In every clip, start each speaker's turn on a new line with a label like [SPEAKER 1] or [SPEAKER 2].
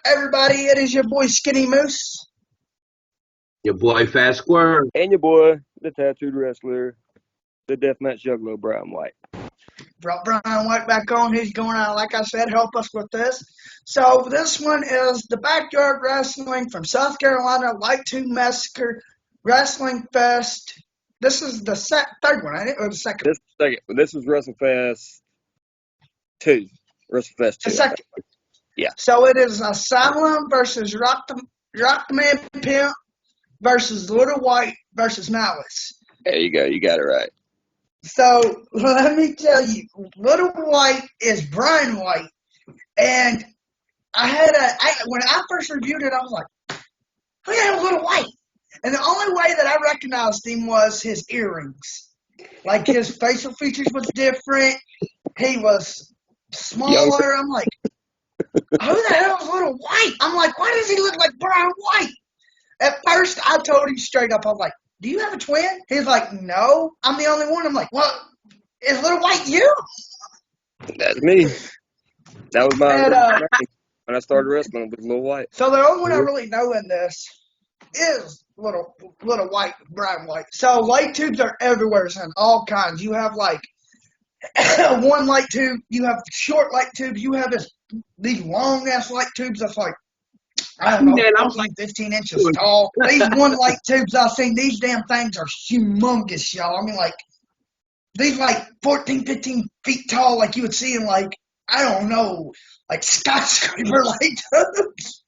[SPEAKER 1] everybody? It is your boy Skinny Moose.
[SPEAKER 2] Your boy Fast Squirm.
[SPEAKER 3] And your boy, the tattooed wrestler, the deathmatch juggler, Brian White.
[SPEAKER 1] Brought Brian White back on. He's going to, like I said, help us with this. So this one is the Backyard Wrestling from South Carolina, Light 2 Massacre Wrestling Fest. This is the third one, ain't it? Or the second?
[SPEAKER 3] This is Wrestling Fest 2. Wrestling Fest 2.
[SPEAKER 1] The second.
[SPEAKER 3] Yeah.
[SPEAKER 1] So it is Asylum versus Rock the Man Pimp versus Little White versus Malice.
[SPEAKER 3] There you go. You got it right.
[SPEAKER 1] So let me tell you, Little White is Brian White, and when I first reviewed it, I was like, "Who the hell is Little White?" And the only way that I recognized him was his earrings. Like his facial features was different. He was smaller. I'm like, "Who the hell is Little White?" I'm like, "Why does he look like Brian White?" At first, I told him straight up, I was like, "Do you have a twin?" He's like, "No, I'm the only one." I'm like, "Well, is Little White you?"
[SPEAKER 3] That's me. That was my when I started wrestling with Little White.
[SPEAKER 1] So the only one I really know in this is Little White, Brian White. So light tubes are everywhere, son, all kinds. You have like one light tube, you have short light tubes, you have these long ass light tubes that's like, I don't know, I'm like 15 inches tall. These one light tubes I've seen, these damn things are humongous, y'all. I mean, like, these like 14, 15 feet tall, like you would see in like, I don't know, like skyscraper light tubes.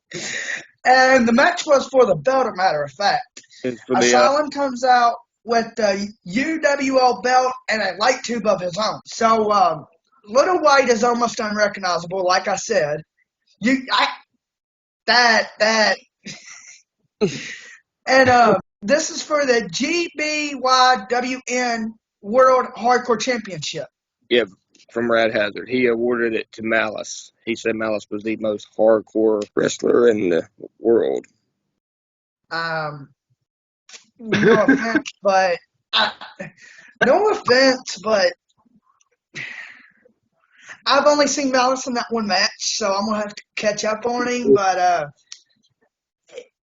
[SPEAKER 1] And the match was for the belt, as a matter of fact. Asylum comes out with the UWL belt and a light tube of his own. So Little White is almost unrecognizable, like I said. And this is for the GBYWN World Hardcore Championship.
[SPEAKER 3] Yeah, from Rad Hazard. He awarded it to Malice. He said Malice was the most hardcore wrestler in the world.
[SPEAKER 1] No offense, but I've only seen Malice in that one match, so I'm gonna have to catch up on him. But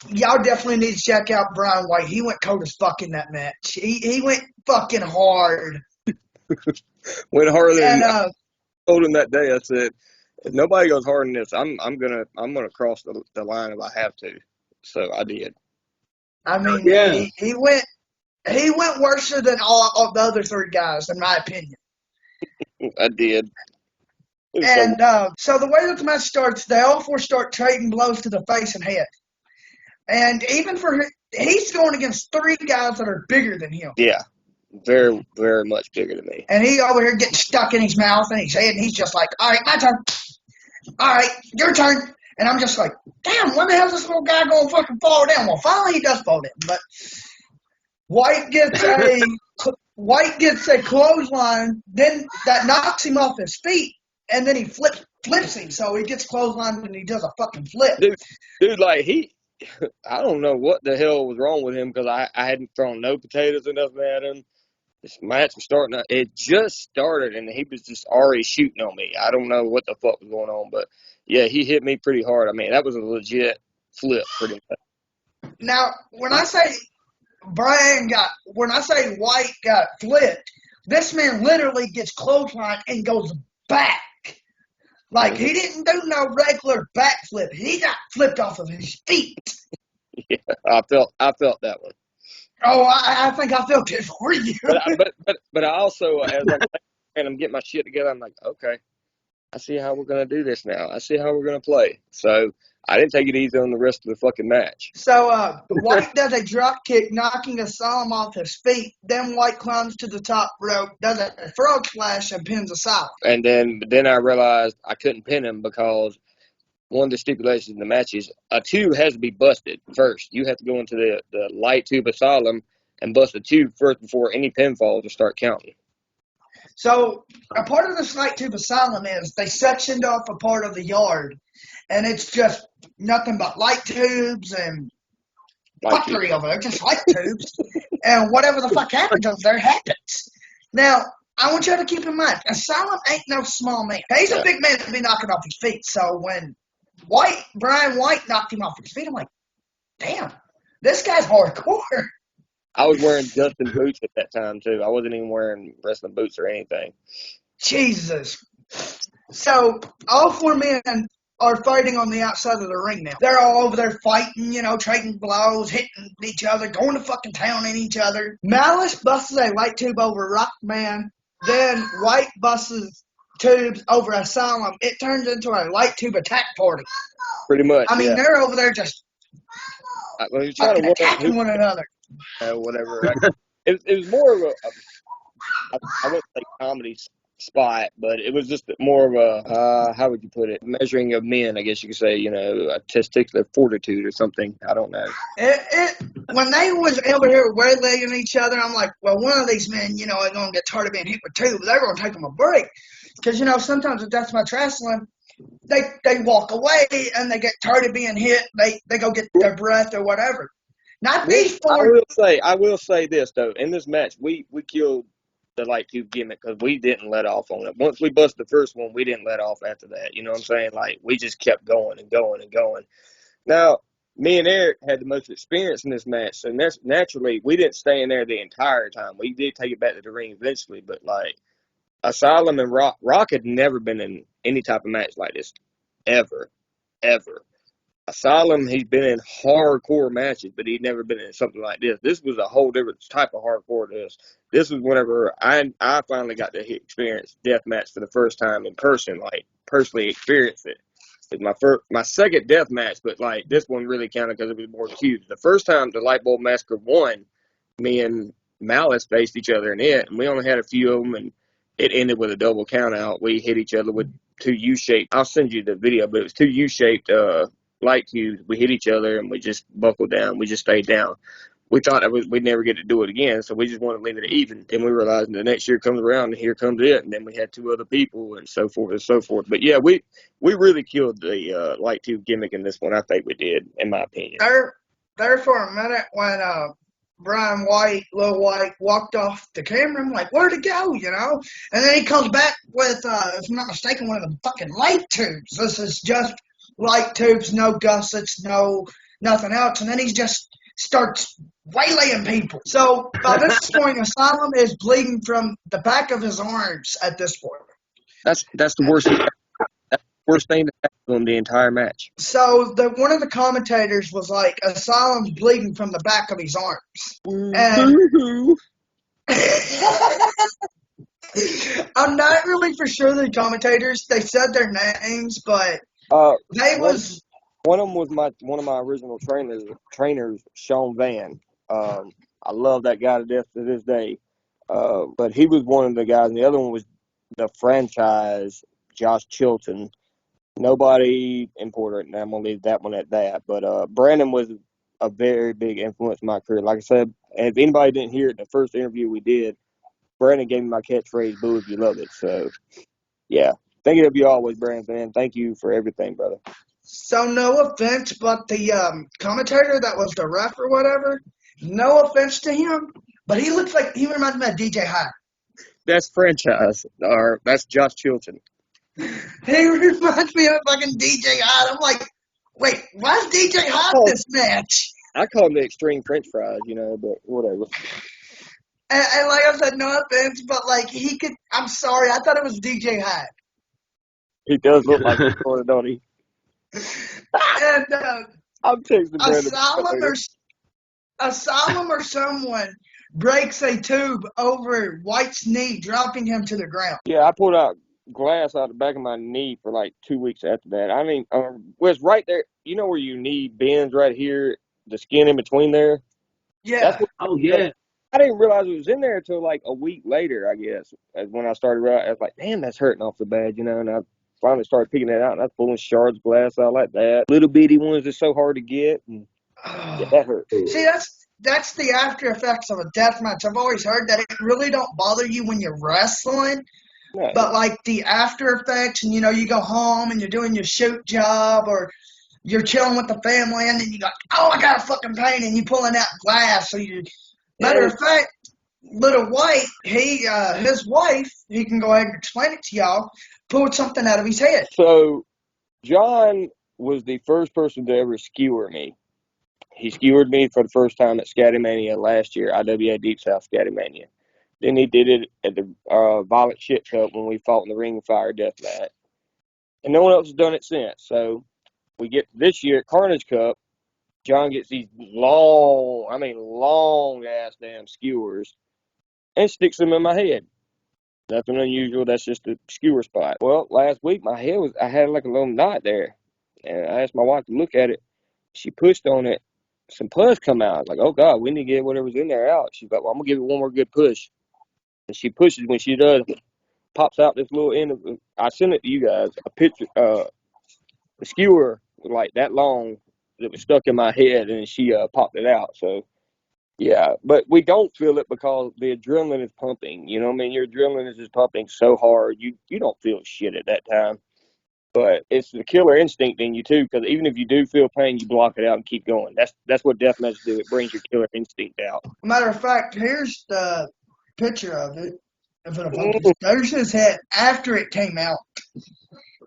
[SPEAKER 1] y'all definitely need to check out Brian White. He went cold as fuck in that match. He went fucking hard.
[SPEAKER 3] Went harder than I told him that day. I said, if nobody goes harder than this, I'm gonna cross the line if I have to. So I did.
[SPEAKER 1] I mean, yeah. he went worse than all of the other three guys, in my opinion.
[SPEAKER 3] I did.
[SPEAKER 1] And so the way that the match starts, they all four start trading blows to the face and head. And even he's going against three guys that are bigger than him.
[SPEAKER 3] Yeah, very, very much bigger than me.
[SPEAKER 1] And he over here getting stuck in his mouth and his head, and he's just like, "All right, my turn. All right, your turn." And I'm just like, "Damn, when the hell is this little guy going to fucking fall down?" Well, finally he does fall down, but White gets a clothesline, then that knocks him off his feet, and then he flips him, so he gets clotheslined and he does a fucking flip.
[SPEAKER 3] Dude, like I don't know what the hell was wrong with him because I hadn't thrown no potatoes or nothing at him. This match was starting. It just started, and he was just already shooting on me. I don't know what the fuck was going on, but yeah, he hit me pretty hard. I mean, that was a legit flip, pretty much.
[SPEAKER 1] Now, when I say White got flipped, this man literally gets clotheslined and goes back. Like, he didn't do no regular backflip. He got flipped off of his feet.
[SPEAKER 3] Yeah, I felt that one.
[SPEAKER 1] Oh, I think I felt it for you.
[SPEAKER 3] But I also, as I'm getting my shit together, I'm like, okay, I see how we're going to do this now. I see how we're going to play. So I didn't take it easy on the rest of the fucking match.
[SPEAKER 1] So White does a drop kick, knocking Asylum off his feet. Then White climbs to the top rope, does a frog splash, and pins Asylum.
[SPEAKER 3] And then I realized I couldn't pin him because one of the stipulations in the match is a tube has to be busted first. You have to go into the light tube Asylum and bust the tube first before any pinfalls will start counting.
[SPEAKER 1] So a part of this light tube Asylum is they sectioned off a part of the yard, and it's just nothing but light tubes and fuckery over there, just light tubes. And whatever the fuck happens over there happens. Now, I want you to keep in mind, Asylum ain't no small man. He's a big man to be knocking off his feet, so when Brian White knocked him off his feet. I'm like, damn, this guy's hardcore.
[SPEAKER 3] I was wearing Justin boots at that time too. I wasn't even wearing wrestling boots or anything.
[SPEAKER 1] Jesus. So all four men are fighting on the outside of the ring now. They're all over there fighting, trading blows, hitting each other, going to fucking town in each other. Malice busts a light tube over Rockman. Then White busts tubes over Asylum. It turns into a light tube attack party.
[SPEAKER 3] Pretty much.
[SPEAKER 1] I mean, they're over there just fucking attacking one another.
[SPEAKER 3] Whatever. It was more of I wouldn't say comedy spot, but it was just more of a, how would you put it, measuring of men, I guess you could say, a testicular fortitude or something. I don't know.
[SPEAKER 1] When they was over here waylaying each other, I'm like, well, one of these men, are going to get tired of being hit with two, but they're going to take them a break. Because, sometimes with deathmatch wrestling, they walk away and they get tired of being hit. They go get their breath or whatever. Not these four.
[SPEAKER 3] I will say this, though. In this match, we killed the light tube gimmick because we didn't let off on it. Once we bust the first one, we didn't let off after that. You know what I'm saying? Like, we just kept going and going and going. Now, me and Eric had the most experience in this match, so naturally, we didn't stay in there the entire time. We did take it back to the ring eventually, but, like, Asylum and Rock had never been in any type of match like this, ever. Asylum, he's been in hardcore matches, but he'd never been in something like this. This was a whole different type of hardcore to us. This was whenever I finally got to experience deathmatch for the first time in person, like personally experience it. It's my second death match, but like this one really counted because it was more cute. The first time the Lightbulb Massacre won, me and Malice faced each other in it, and we only had a few of them, and it ended with a double count out. We hit each other with two U-shaped. I'll send you the video, but it was two U-shaped light tubes. We hit each other and we just buckled down. We just stayed down. We thought we'd never get to do it again, so we just wanted to leave it even. Then we realized the next year comes around and here comes it, and then we had two other people and so forth and so forth. But yeah, we really killed the light tube gimmick in this one. I think we did, in my opinion.
[SPEAKER 1] There for a minute when Brian White, Lil White, walked off the camera, I'm like, where'd it go, And then he comes back with, if I'm not mistaken, one of the fucking light tubes. This is just light tubes, no gussets, no nothing else. And then he just starts waylaying people. So by this point, Asylum is bleeding from the back of his arms at this point.
[SPEAKER 3] That's the worst thing. That's the worst thing that happened to him the entire match.
[SPEAKER 1] So one of the commentators was like, Asylum's bleeding from the back of his arms. And I'm not really for sure the commentators, they said their names, but one
[SPEAKER 3] of them was one of my original trainers, Sean Van. I love that guy to death to this day. But he was one of the guys, and the other one was the franchise, Josh Chilton. Nobody important, and I'm gonna leave that one at that. But Brandon was a very big influence in my career. Like I said, if anybody didn't hear it in the first interview we did, Brandon gave me my catchphrase, "Boo if you love it." So, yeah. Thinking of you always, Brandon, man. Thank you for everything, brother.
[SPEAKER 1] So, no offense, but the commentator that was the ref or whatever, no offense to him, but he reminds me of DJ Hyde.
[SPEAKER 3] That's franchise, or that's Josh Chilton.
[SPEAKER 1] He reminds me of fucking DJ Hyde. I'm like, wait, why's DJ Hyde this match?
[SPEAKER 3] I call him the extreme French fries, but whatever.
[SPEAKER 1] And like I said, no offense, but like he could. I'm sorry, I thought it was DJ Hyde.
[SPEAKER 3] He does look like him, don't he?
[SPEAKER 1] And
[SPEAKER 3] I'm texting Brandon.
[SPEAKER 1] Asylum or someone breaks a tube over White's knee, dropping him to the ground.
[SPEAKER 3] Yeah, I pulled out glass out the back of my knee for like 2 weeks after that. I mean, was right there. You know where your knee bends right here, the skin in between there?
[SPEAKER 1] Yeah.
[SPEAKER 2] Yeah.
[SPEAKER 3] I didn't realize it was in there until like a week later, I guess. When I started, I was like, damn, that's hurting awful bad, and I finally started picking it out, and I was pulling shards of glass out like that. Little bitty ones that's so hard to get, and that hurt.
[SPEAKER 1] See, that's the after effects of a death match. I've always heard that it really don't bother you when you're wrestling, no. But like the after effects, and you go home and you're doing your shoot job, or you're chilling with the family, and then you go, oh, I got a fucking pain, and you pulling out glass, so you. Matter of fact, Little White, his wife, he can go ahead and explain it to y'all, pulled something out of his head.
[SPEAKER 3] So, John was the first person to ever skewer me. He skewered me for the first time at Scattimania last year, IWA Deep South Scattimania. Then he did it at the Violent Shit Cup when we fought in the Ring of Fire death match. And no one else has done it since. So we get this year at Carnage Cup, John gets these long ass damn skewers and sticks them in my head. Nothing unusual. That's just a skewer spot. Well, last week I had like a little knot there. And I asked my wife to look at it. She pushed on it. Some pus come out. I was like, oh God, we need to get whatever's in there out. She's like, well, I'm gonna give it one more good push. And she pushes. When she does, pops out this little end of. I sent it to you guys. A picture. The skewer was like that long that was stuck in my head, and she popped it out. So yeah, but we don't feel it because the adrenaline is pumping. You know what I mean? Your adrenaline is just pumping so hard, you don't feel shit at that time. But it's the killer instinct in you too, because even if you do feel pain, you block it out and keep going. That's what deathmatch do. It brings your killer instinct out.
[SPEAKER 1] Matter of fact, here's the picture of it. There's his head after it came out.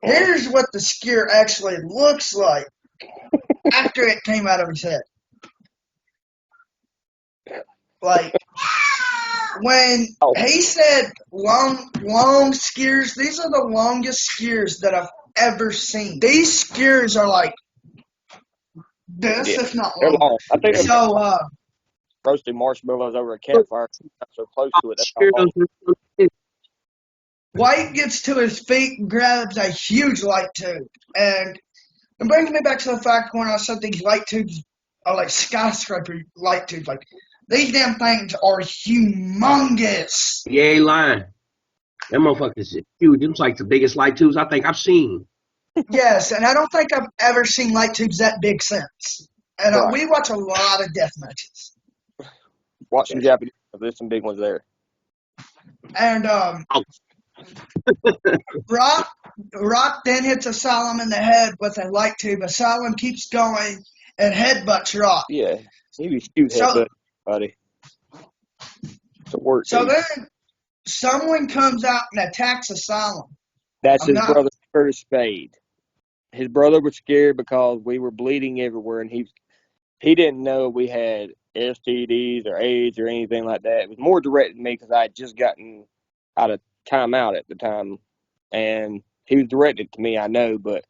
[SPEAKER 1] Here's what the skewer actually looks like after it came out of his head. Like, when he said long skewers, these are the longest skewers that I've ever seen. These skewers are like this, if not
[SPEAKER 3] They're
[SPEAKER 1] longer.
[SPEAKER 3] long. I think
[SPEAKER 1] So,
[SPEAKER 3] roasting marshmallows over a campfire. Not so close to it. That's how long.
[SPEAKER 1] White gets to his feet and grabs a huge light tube. And it brings me back to the fact when I said these light tubes are like skyscraper light tubes. Like, these damn things are humongous.
[SPEAKER 2] You ain't lying. Them motherfuckers is huge. Them's like the biggest light tubes I think I've seen.
[SPEAKER 1] Yes, and I don't think I've ever seen light tubes that big since. And
[SPEAKER 3] Right.
[SPEAKER 1] we watch a lot of death matches.
[SPEAKER 3] Watch some Japanese. There's some big ones there.
[SPEAKER 1] And Rock then hits Asylum in the head with a light tube. Asylum keeps going and headbutts Rock.
[SPEAKER 3] Yeah, he was shoot headbutt, buddy. It's a work.
[SPEAKER 1] So
[SPEAKER 3] dude.
[SPEAKER 1] then someone comes out and attacks Asylum.
[SPEAKER 3] That's his brother, Curtis Spade. His brother was scared because we were bleeding everywhere, and he didn't know we had STDs or AIDS or anything like that. It was more directed at me because I had just gotten out of timeout at the time, and he was directed to me. I know, but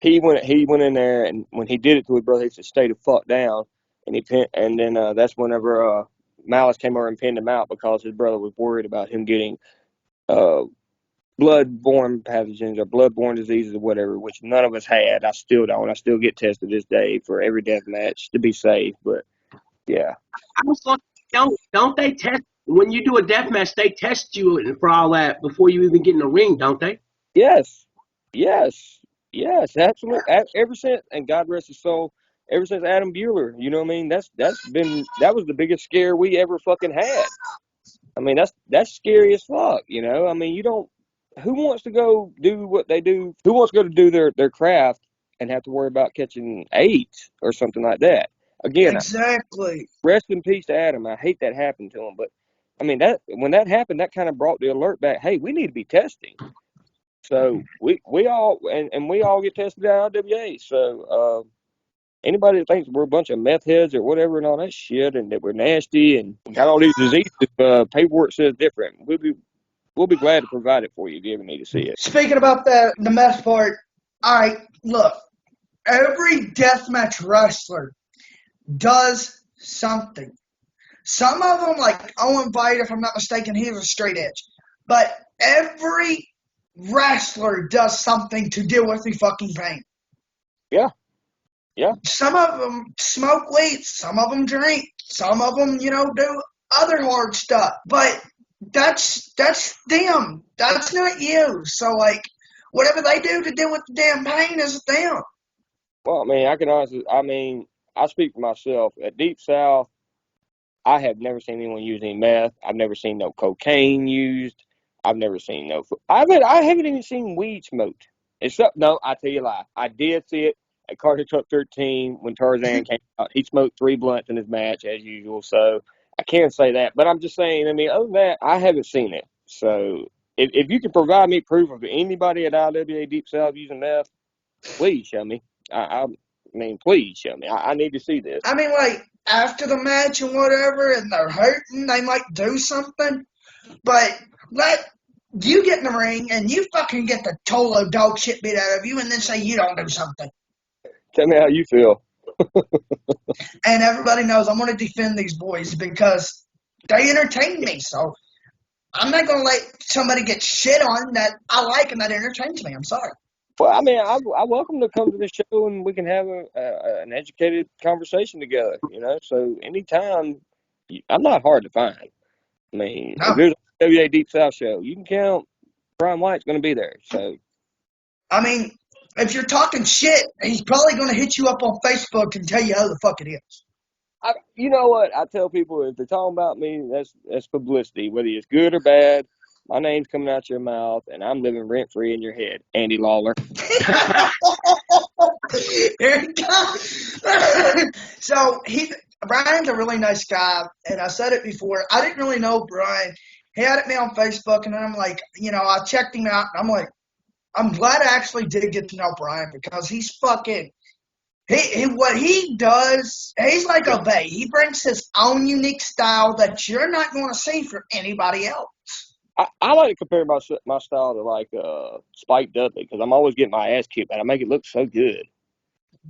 [SPEAKER 3] he went in there, and when he did it to his brother, he said, "Stay the fuck down." And then that's whenever Malice came over and pinned him out because his brother was worried about him getting blood-borne pathogens or blood-borne diseases or whatever, which none of us had. I still don't. I still get tested this day for every death match to be safe. But yeah,
[SPEAKER 2] I was like, don't they test when you do a death match? They test you for all that before you even get in the ring, don't they?
[SPEAKER 3] yes, absolutely. Ever since, and God rest his soul, ever since Adam Bueller, you know what I mean? That was the biggest scare we ever fucking had. I mean, that's scary as fuck, you know? I mean, who wants to go do what they do? Who wants to go to do their craft and have to worry about catching AIDS or something like that? Again,
[SPEAKER 1] exactly.
[SPEAKER 3] Rest in peace to Adam. I hate that happened to him, but I mean when that happened, that kind of brought the alert back. Hey, we need to be testing. So we all get tested at IWA. So anybody that thinks we're a bunch of meth heads or whatever and all that shit, and that we're nasty and got all these diseases, paperwork says different. We'll be glad to provide it for you if you ever need to see it.
[SPEAKER 1] Speaking about the meth part, all right, look, every deathmatch wrestler does something. Some of them, like Owen White, if I'm not mistaken, he was a straight edge. But every wrestler does something to deal with the fucking pain.
[SPEAKER 3] Yeah.
[SPEAKER 1] Some of them smoke weed, some of them drink, some of them, do other hard stuff. But that's them. That's not you. So, like, whatever they do to deal with the damn pain is them.
[SPEAKER 3] Well, I speak for myself. At Deep South, I have never seen anyone use any meth. I've never seen no cocaine used. I've never seen I haven't even seen weed smoked. No, I tell you a lie. I did see it at Carter Cup 13 when Tarzan came out. He smoked 3 blunts in his match as usual, so I can't say that. But I'm just saying, I mean, other than that, I haven't seen it. So if you can provide me proof of anybody at IWA Deep South using meth, please show me. I mean, please show me. I need to see this.
[SPEAKER 1] I mean, like, after the match and whatever, and they're hurting, they might do something. But let you get in the ring and you fucking get the total dog shit beat out of you and then say you don't do something.
[SPEAKER 3] Tell me how you feel.
[SPEAKER 1] And everybody knows I'm going to defend these boys because they entertain me. So I'm not going to let somebody get shit on that I like and that entertains me. I'm sorry.
[SPEAKER 3] Well, I mean, I welcome to come to the show and we can have an educated conversation together, you know. So anytime, I'm not hard to find. I mean,
[SPEAKER 1] No.
[SPEAKER 3] if there's a WA Deep South show, you can count Brian White's going to be there. So,
[SPEAKER 1] I mean, if you're talking shit, he's probably going to hit you up on Facebook and tell you how the fuck it is.
[SPEAKER 3] you know what? I tell people if they're talking about me, that's publicity, whether it's good or bad. My name's coming out your mouth, and I'm living rent free in your head, Andy Lawler.
[SPEAKER 1] There you go. So Brian's a really nice guy, and I said it before. I didn't really know Brian. He added me on Facebook, and I'm like, I checked him out, and I'm like, I'm glad I actually did get to know Brian because he's fucking. What he does, he's like a Bay. He brings his own unique style that you're not going to see from anybody else.
[SPEAKER 3] I like to compare my style to like Spike Dudley because I'm always getting my ass kicked, and I make it look so good.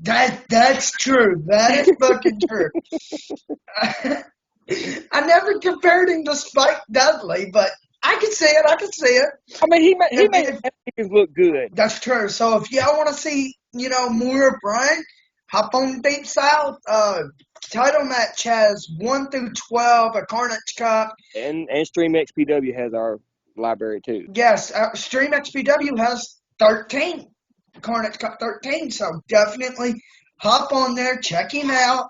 [SPEAKER 1] That's true. That is fucking true. I never compared him to Spike Dudley, but I can see it.
[SPEAKER 3] I mean, he made it look good.
[SPEAKER 1] That's true. So if y'all want to see, more of Brian, hop on Deep South. Title match has 1 through 12, a Carnage Cup.
[SPEAKER 3] And Stream XPW has our library too.
[SPEAKER 1] Yes, Stream XPW has 13. Carnage Cup 13. So definitely hop on there, check him out.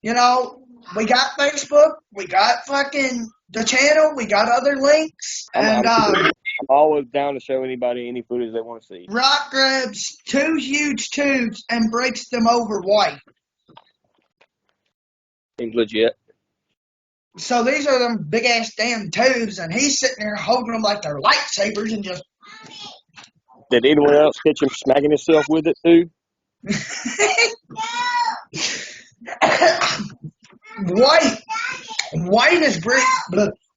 [SPEAKER 1] We got Facebook, we got fucking the channel, we got other links. And
[SPEAKER 3] I'm always down to show anybody any footage they want to see.
[SPEAKER 1] Rock grabs 2 huge tubes and breaks them over white.
[SPEAKER 3] Seems legit.
[SPEAKER 1] So these are them big ass damn tubes, and he's sitting there holding them like they're lightsabers and just.
[SPEAKER 3] Did anyone else catch him smacking himself with it too?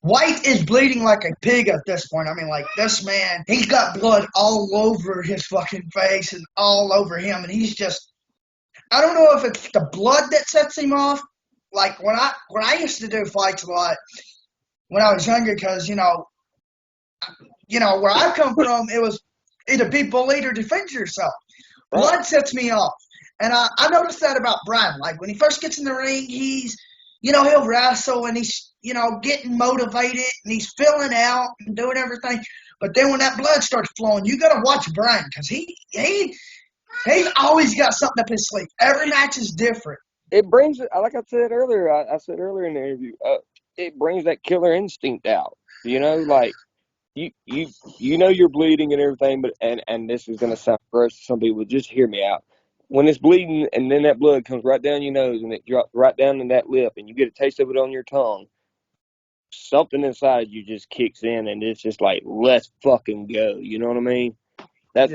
[SPEAKER 1] White is bleeding like a pig at this point. I mean, like, this man, he's got blood all over his fucking face and all over him, and he's just. I don't know if it's the blood that sets him off. Like, when I used to do fights a lot when I was younger, because, where I come from, it was either be bullied or defend yourself. Blood sets me off. And I noticed that about Brian. Like, when he first gets in the ring, he's, he'll wrestle and he's, getting motivated and he's filling out and doing everything. But then when that blood starts flowing, you got to watch Brian because he's always got something up his sleeve. Every match is different.
[SPEAKER 3] It brings, like I said earlier, I said earlier in the interview, it brings that killer instinct out. Like you you're bleeding and everything, but and this is gonna sound gross to some people. Just hear me out. When it's bleeding and then that blood comes right down your nose and it drops right down in that lip and you get a taste of it on your tongue, something inside you just kicks in and it's just like, let's fucking go. You know what I mean? That's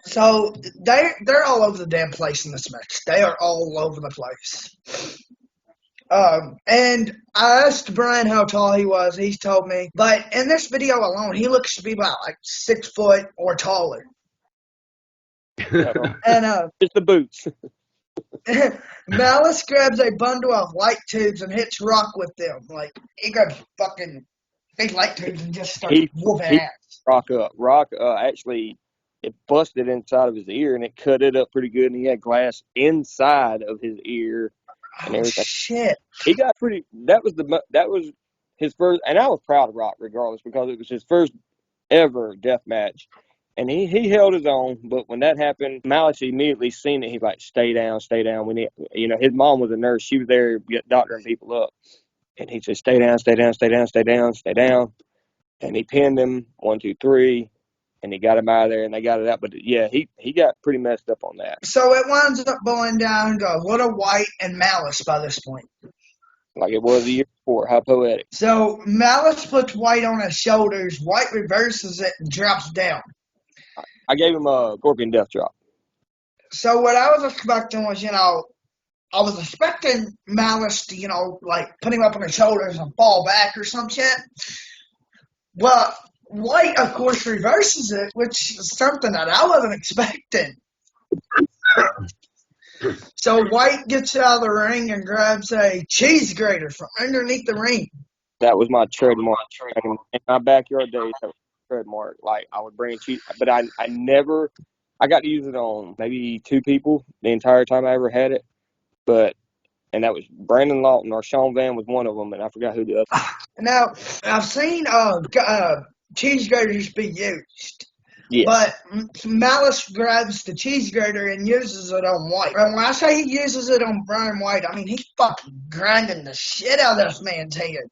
[SPEAKER 1] so they're all over the damn place in this match. They are all over the place. And I asked Brian how tall he was. He's told me, but in this video alone, he looks to be about like 6 foot or taller. And
[SPEAKER 3] it's the boots.
[SPEAKER 1] Malice grabs a bundle of light tubes and hits Rock with them. Like, he grabs fucking big light tubes and just starts whooping ass.
[SPEAKER 3] Rock up. Rock actually. It busted inside of his ear and it cut it up pretty good, and he had glass inside of his ear and everything.
[SPEAKER 1] Shit!
[SPEAKER 3] He got pretty. That was his first, and I was proud of Rock regardless because it was his first ever death match, and he held his own. But when that happened, Malice immediately seen it. He's like, "Stay down, stay down." We need, his mom was a nurse. She was there doctoring people up, and he said, "Stay down, stay down, stay down, stay down, stay down," and he pinned him 1, 2, 3. And he got him out of there, and they got it out. But, yeah, he got pretty messed up on that.
[SPEAKER 1] So it winds up boiling down to Little White and Malice by this point.
[SPEAKER 3] Like it was the year before. How poetic.
[SPEAKER 1] So Malice puts White on his shoulders. White reverses it and drops down.
[SPEAKER 3] I gave him a Scorpion Death Drop.
[SPEAKER 1] So what I was expecting was, I was expecting Malice to, like put him up on his shoulders and fall back or some shit. Well, White, of course, reverses it, which is something that I wasn't expecting. So White gets out of the ring and grabs a cheese grater from underneath the ring.
[SPEAKER 3] That was my trademark. In my backyard days, that was my trademark. Like, I would bring cheese, but I never, I got to use it on maybe 2 people the entire time I ever had it. And that was Brandon Lawton or Sean Van was one of them, and I forgot who the other.
[SPEAKER 1] Now, I've seen cheese graters be used.
[SPEAKER 3] Yeah.
[SPEAKER 1] But Malice grabs the cheese grater and uses it on White. And when I say he uses it on Brian White, I mean he's fucking grinding the shit out of this man's head.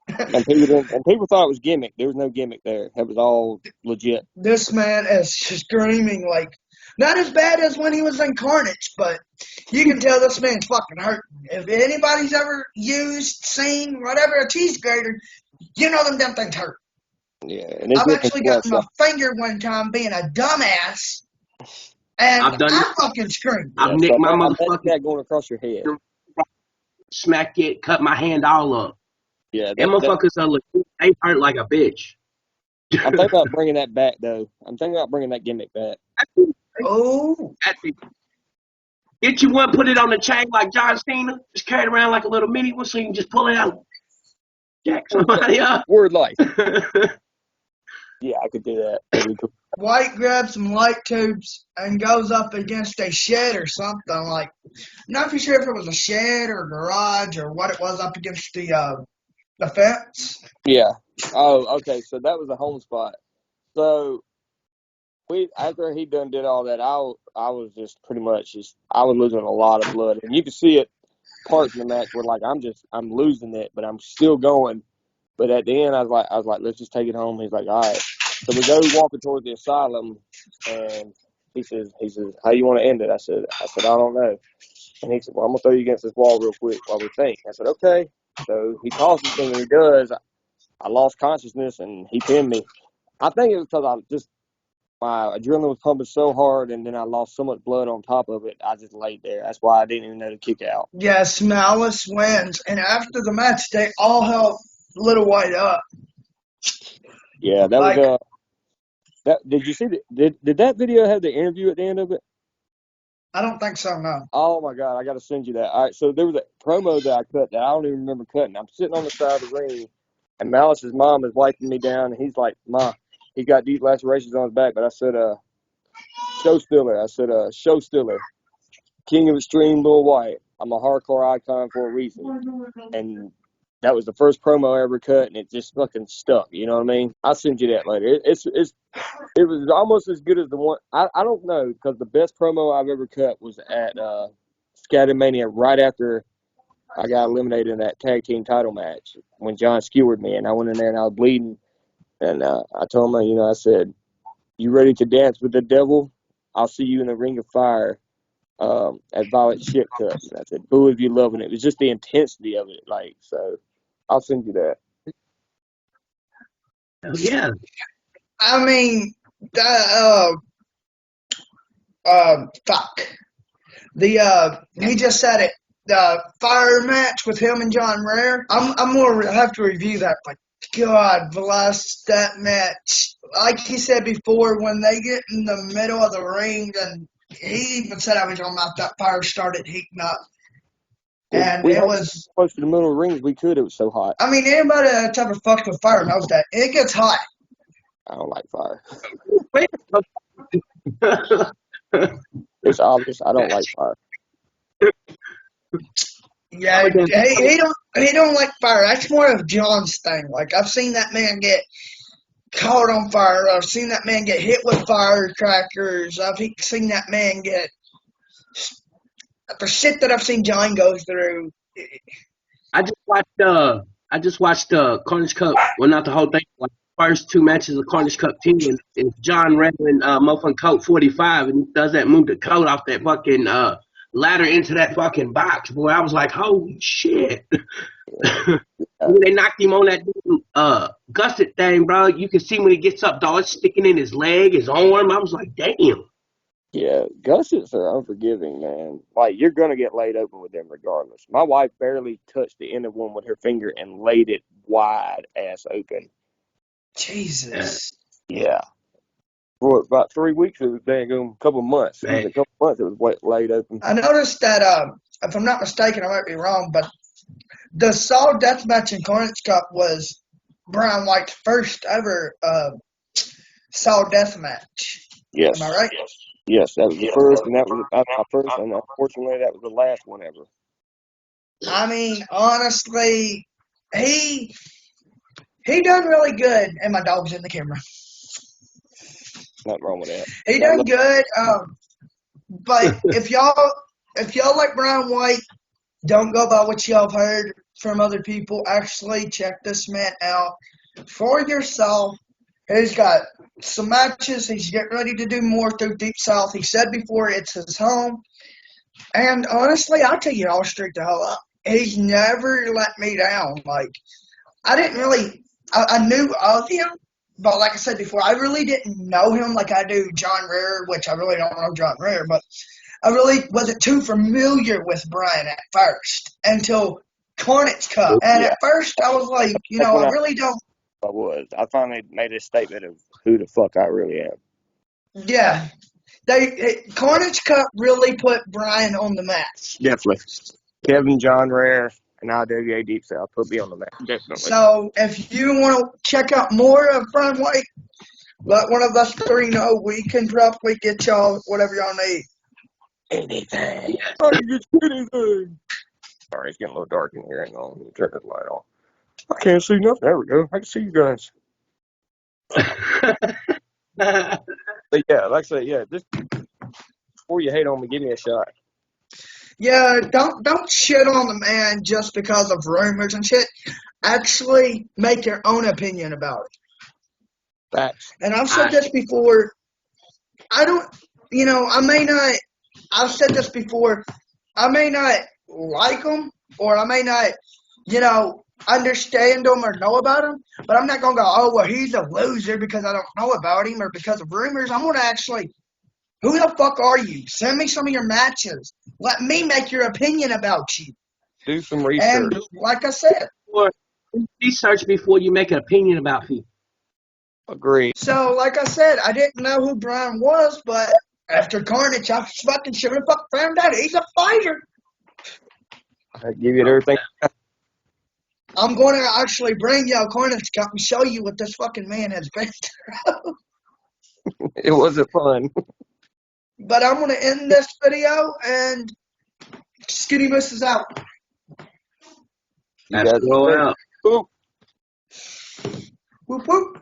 [SPEAKER 3] And people thought it was gimmick. There was no gimmick there. It was all legit.
[SPEAKER 1] This man is screaming like, not as bad as when he was in Carnage, but you can tell this man's fucking hurting. If anybody's ever seen, whatever, a cheese grater, you know them damn things hurt.
[SPEAKER 3] Yeah, and
[SPEAKER 1] I've actually gotten my finger one time being a dumbass, and I fucking screamed.
[SPEAKER 2] I've nicked my motherfucking
[SPEAKER 3] that going across your head.
[SPEAKER 2] Smack it, cut my hand all up.
[SPEAKER 3] Yeah,
[SPEAKER 2] them motherfuckers are legit. They hurt like a bitch.
[SPEAKER 3] I'm thinking about bringing that back, though. I'm thinking about bringing that gimmick back.
[SPEAKER 1] Oh.
[SPEAKER 2] Get you one, put it on the chain like John Cena. Just carry it around like a little mini one so you can just pull it out. Jack somebody up.
[SPEAKER 3] Word life. Yeah, I could do that.
[SPEAKER 1] White grabs some light tubes and goes up against a shed or something. Like, not for sure if it was a shed or a garage or what it was up against the fence.
[SPEAKER 3] Yeah. Oh, okay. So that was a home spot. So after he did all that, I was just pretty much I was losing a lot of blood, and you could see it parts in the match where like I'm losing it, but I'm still going. But at the end, I was like, let's just take it home. He's like, all right. So we go walking towards the asylum, and he says, how you want to end it? I said, I don't know. And he said, well, I'm gonna throw you against this wall real quick while we think. I said, okay. So he tosses me, and he does. I lost consciousness, and he pinned me. I think it was because my adrenaline was pumping so hard, and then I lost so much blood on top of it, I just laid there. That's why I didn't even know to kick out.
[SPEAKER 1] Yes, Malice wins, and after the match, they all help Little White up.
[SPEAKER 3] Yeah, that was did you see did that video have the interview at the end of it?
[SPEAKER 1] I don't think so, no.
[SPEAKER 3] Oh my God, I got to send you that. All right, so there was a promo that I cut that I don't even remember cutting. I'm sitting on the side of the ring, and Malice's mom is wiping me down, and he's like, "Ma, he got deep lacerations on his back." But I said, "Show Stiller." I said, "Show Stiller, King of Extreme, Lil White. I'm a hardcore icon for a reason." And that was the first promo I ever cut, and it just fucking stuck. You know what I mean? I'll send you that later. It was almost as good as the one. I don't know, because the best promo I've ever cut was at Scatomania right after I got eliminated in that tag team title match when John skewered me, and I went in there and I was bleeding, and I told him, I said, "You ready to dance with the devil? I'll see you in the ring of fire." At Violet Ship Cup. And I said, "Boo if you loving it." It was just the intensity of it, like, so. I'll send you that.
[SPEAKER 2] Oh, yeah.
[SPEAKER 1] I mean, fuck. He just said it. The fire match with him and John Rare. I'm gonna have to review that. But God bless that match. Like he said before, when they get in the middle of the ring, and he even said I was talking about that fire started heating up. And
[SPEAKER 3] we
[SPEAKER 1] it was
[SPEAKER 3] close to the middle of the ring as we could. It was so hot.
[SPEAKER 1] I mean, anybody that's ever fucked with fire knows that it gets hot.
[SPEAKER 3] I don't like fire. It's obvious. I don't like fire.
[SPEAKER 1] Yeah, he don't like fire. That's more of John's thing. Like, I've seen that man get caught on fire. I've seen that man get hit with firecrackers. I've seen that man get the shit that I've seen John go through.
[SPEAKER 2] I just watched Carnage Cup. Well, not the whole thing. Like the first 2 matches of Carnage Cup 10, and John ran motherfucking coat 45, and he does that, move the coat off that fucking ladder into that fucking box. Boy, I was like, holy shit. When they knocked him on that gusset thing, bro, you can see when he gets up, dog, it's sticking in his leg, his arm. I was like, damn.
[SPEAKER 3] Yeah, gussets are unforgiving, man. Like, you're going to get laid open with them regardless. My wife barely touched the end of one with her finger and laid it wide ass open.
[SPEAKER 1] Jesus.
[SPEAKER 3] Yeah. For about 3 weeks, it was dang a couple months. It was
[SPEAKER 2] Man.
[SPEAKER 3] a couple months, it was laid open.
[SPEAKER 1] I noticed that, if I'm not mistaken, I might be wrong, but the Saw Deathmatch in Carnage Cup was Brian White's first ever Saw Deathmatch.
[SPEAKER 3] Yes.
[SPEAKER 1] Am I right?
[SPEAKER 3] Yes, that was the first, and that was my first, and unfortunately, that was the last one ever.
[SPEAKER 1] I mean, honestly, he done really good, and my dog's in the camera.
[SPEAKER 3] Nothing wrong with that.
[SPEAKER 1] He done good, but if y'all like Brian White, don't go by what y'all have heard from other people. Actually, check this man out for yourself. He's got some matches. He's getting ready to do more through Deep South. He said before it's his home. And honestly, I'll tell you all straight the hell up. He's never let me down. Like, I didn't really, I knew of him, but like I said before, I really didn't know him like I do John Rare, which I really don't know John Rare, but I really wasn't too familiar with Brian at first until Carnage Cup. And
[SPEAKER 3] Yeah.
[SPEAKER 1] at first, I was like, I really don't.
[SPEAKER 3] I finally made a statement of who the fuck I really am.
[SPEAKER 1] Yeah. Carnage Cup really put Brian on the map.
[SPEAKER 3] Definitely. Kevin, John Rare, and IWA Deep South put me on the map. Definitely.
[SPEAKER 1] So if you want to check out more of Brian White, let one of us three know. We can probably get y'all whatever y'all need.
[SPEAKER 3] Anything. I can get you anything. Sorry, it's getting a little dark in here. Hang on. Let me turn this light on. I can't see nothing. There we go. I can see you guys. But yeah, like I said, yeah, just before you hate on me, give me a shot.
[SPEAKER 1] Yeah, don't shit on the man just because of rumors and shit. Actually, make your own opinion about it.
[SPEAKER 3] Facts.
[SPEAKER 1] And I've said this before. I don't, I may not. I've said this before. I may not like him, or I may not, understand him or know about him. But I'm not gonna go, oh well, he's a loser because I don't know about him or because of rumors. I'm gonna actually. Who the fuck are you? Send me some of your matches. Let me make your opinion about you.
[SPEAKER 3] Do some research.
[SPEAKER 1] And like I said,
[SPEAKER 2] Research before you make an opinion about people.
[SPEAKER 3] Agreed.
[SPEAKER 1] so like I said, I didn't know who Brian was, but after Carnage, I fucking should have found out he's a fighter.
[SPEAKER 3] I give you everything.
[SPEAKER 1] I'm going to actually bring y'all Carnage Cup and show you what this fucking man has been through.
[SPEAKER 3] It wasn't fun.
[SPEAKER 1] But I'm going to end this video, and Skinny Miss is out.
[SPEAKER 2] That's going out.
[SPEAKER 3] Boom.
[SPEAKER 1] Whoop whoop.